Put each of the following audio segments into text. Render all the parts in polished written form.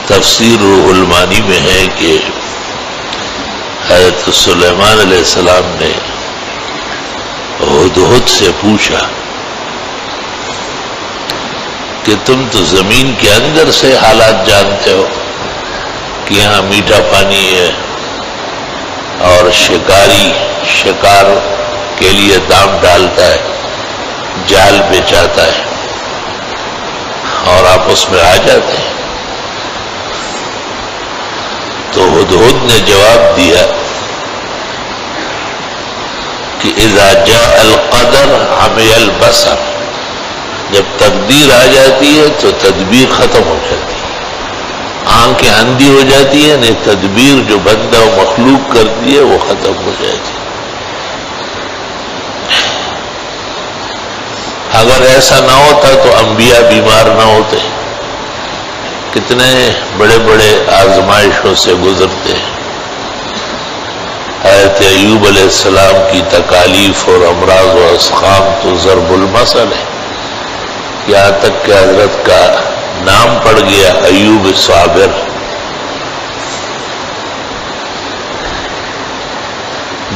تفسیر روح المانی میں ہے کہ حضرت سلیمان علیہ السلام نے ہدہد سے پوچھا کہ تم تو زمین کے اندر سے حالات جانتے ہو کہ یہاں میٹھا پانی ہے اور شکاری شکار کے لیے دام ڈالتا ہے، جال بچھاتا ہے اور آپ اس میں آ جاتے ہیں۔ تو ہدہد نے جواب دیا کہ اذا جاء القدر عمی البصر، جب تقدیر آ جاتی ہے تو تدبیر ختم ہو جاتی ہے، آنکھیں اندھی ہو جاتی ہیں، نہیں تدبیر جو بندہ و مخلوق کرتی ہے وہ ختم ہو جاتی ہے۔ اگر ایسا نہ ہوتا تو انبیاء بیمار نہ ہوتے، کتنے بڑے بڑے آزمائشوں سے گزرتے ہیں۔ حضرت ایوب علیہ السلام کی تکالیف اور امراض و اسقام تو ضرب المثل ہے، یہاں تک کہ حضرت کا نام پڑ گیا ایوب صابر۔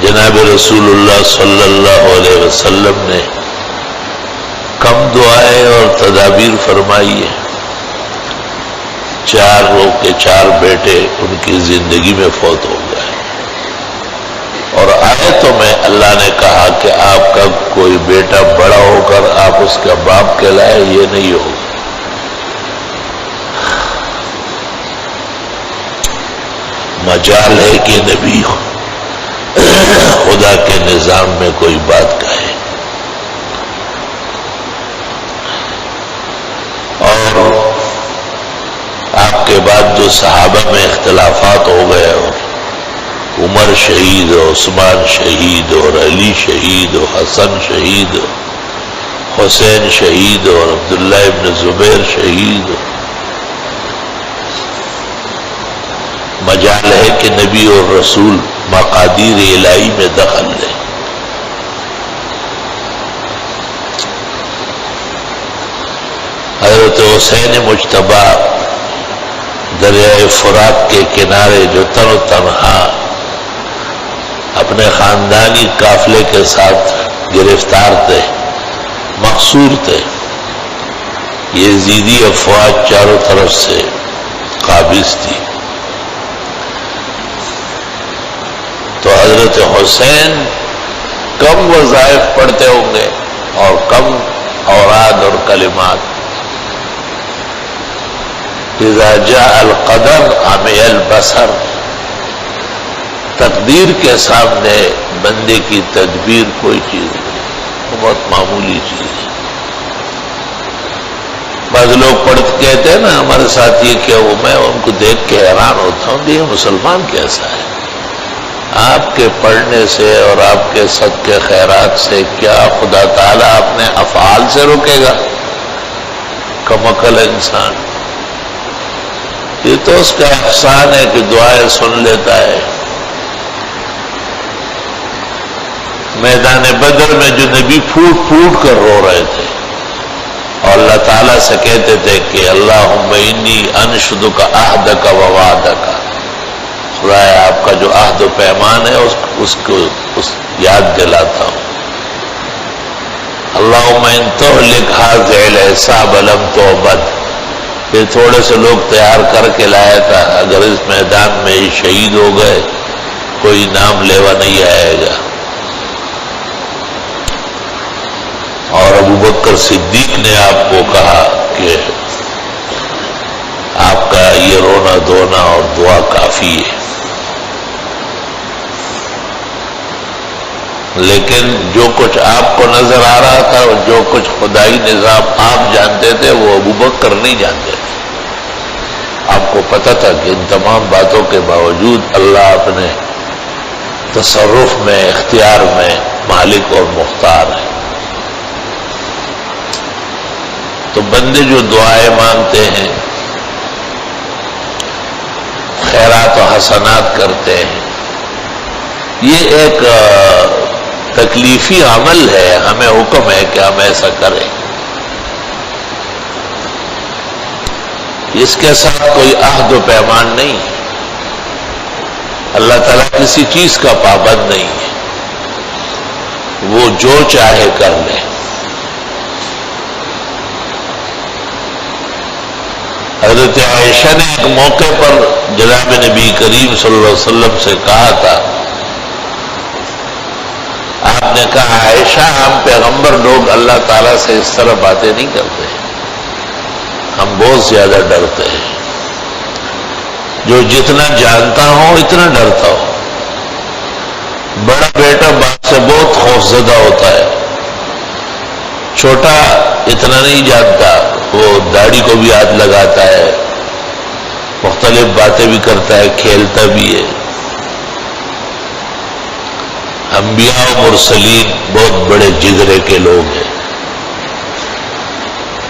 جناب رسول اللہ صلی اللہ علیہ وسلم نے کم دعائیں اور تدابیر فرمائی ہے۔ 4 لوگ کے 4 بیٹے ان کی زندگی میں فوت ہو گئے، اور آیتوں میں اللہ نے کہا کہ آپ کا کوئی بیٹا بڑا ہو کر آپ اس کا باپ کہلائے، یہ نہیں ہوگا۔ مجال ہے کہ نبی خدا کے نظام میں کوئی بات کہے، اور آپ کے بعد جو صحابہ میں اختلافات ہو گئے، اور عمر شہید ہو، عثمان شہید ہو، اور علی شہید ہو، حسن شہید ہو، حسین شہید ہو، اور عبداللہ ابن زبیر شہید ہو، مجال ہے کہ نبی اور رسول مقادیر الہی میں دخل لیں۔ حضرت حسین مجتبی دریائے فرات کے کنارے جو تن و تنہا اپنے خاندانی قافلے کے ساتھ گرفتار تھے، محصور تھے، یزیدی افواج چاروں طرف سے قابض تھی، تو حضرت حسین کم وظائف پڑھتے ہوں گے اور کم اوراد اور کلمات۔ اذا جاء القدر عمی البصر، تقدیر کے سامنے بندے کی تدبیر کوئی چیز نہیں، بہت معمولی چیز ہے۔ بعض لوگ کہتے ہیں نا ہمارے ساتھ یہ کیا ہوا، میں ان کو دیکھ کے حیران ہوتا ہوں کہ یہ مسلمان کیسا ہے؟ آپ کے پڑھنے سے اور آپ کے صدقے خیرات سے کیا خدا تعالیٰ اپنے افعال سے روکے گا؟ کمعقل انسان، یہ تو اس کا احسان ہے کہ دعائیں سن لیتا ہے۔ میدان بدر میں جو نبی پھوٹ پھوٹ کر رو رہے تھے اور اللہ تعالیٰ سے کہتے تھے کہ اللہم انی انشدک عہدک و وعدک، خدایا آپ کا جو عہد و پیمان ہے اس کو یاد دلاتا ہوں۔ اللہم ان تہلک ھذہ العصابۃ لم تعبد، یہ تھوڑے سے لوگ تیار کر کے لایا تھا، اگر اس میدان میں ہی شہید ہو گئے کوئی نام لیوا نہیں آئے گا۔ اور ابوبکر صدیق نے آپ کو کہا کہ آپ کا یہ رونا دھونا اور دعا کافی ہے، لیکن جو کچھ آپ کو نظر آ رہا تھا اور جو کچھ خدائی نظام آپ جانتے تھے وہ ابوبکر نہیں جانتے تھے۔ آپ کو پتہ تھا کہ ان تمام باتوں کے باوجود اللہ اپنے تصرف میں، اختیار میں مالک اور مختار ہے۔ تو بندے جو دعائیں مانگتے ہیں، خیرات و حسنات کرتے ہیں، یہ ایک تکلیفی عمل ہے، ہمیں حکم ہے کہ ہم ایسا کریں۔ اس کے ساتھ کوئی عہد و پیمان نہیں. اللہ تعالیٰ کسی چیز کا پابند نہیں ہے، وہ جو چاہے کر لے. حضرت عائشہ نے ایک موقع پر جناب نبی کریم صلی اللہ علیہ وسلم سے کہا تھا، آپ نے کہا عائشہ ہم پیغمبر لوگ اللہ تعالیٰ سے اس طرح باتیں نہیں کرتے، ہم بہت زیادہ ڈرتے ہیں. جو جتنا جانتا ہو اتنا ڈرتا ہو. بڑا بیٹا باپ سے بہت خوفزدہ ہوتا ہے، چھوٹا اتنا نہیں جانتا، وہ داڑھی کو بھی ہاتھ لگاتا ہے، مختلف باتیں بھی کرتا ہے، کھیلتا بھی ہے. انبیاء و مرسلین بہت بڑے جگرے کے لوگ ہیں.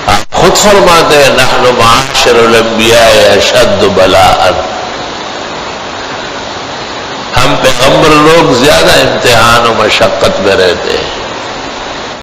آپ خود فرماتے ہیں نحن معاشر الانبیاء اشد بلاء، ہم پیغمبر لوگ زیادہ امتحان و مشقت میں رہتے ہیں.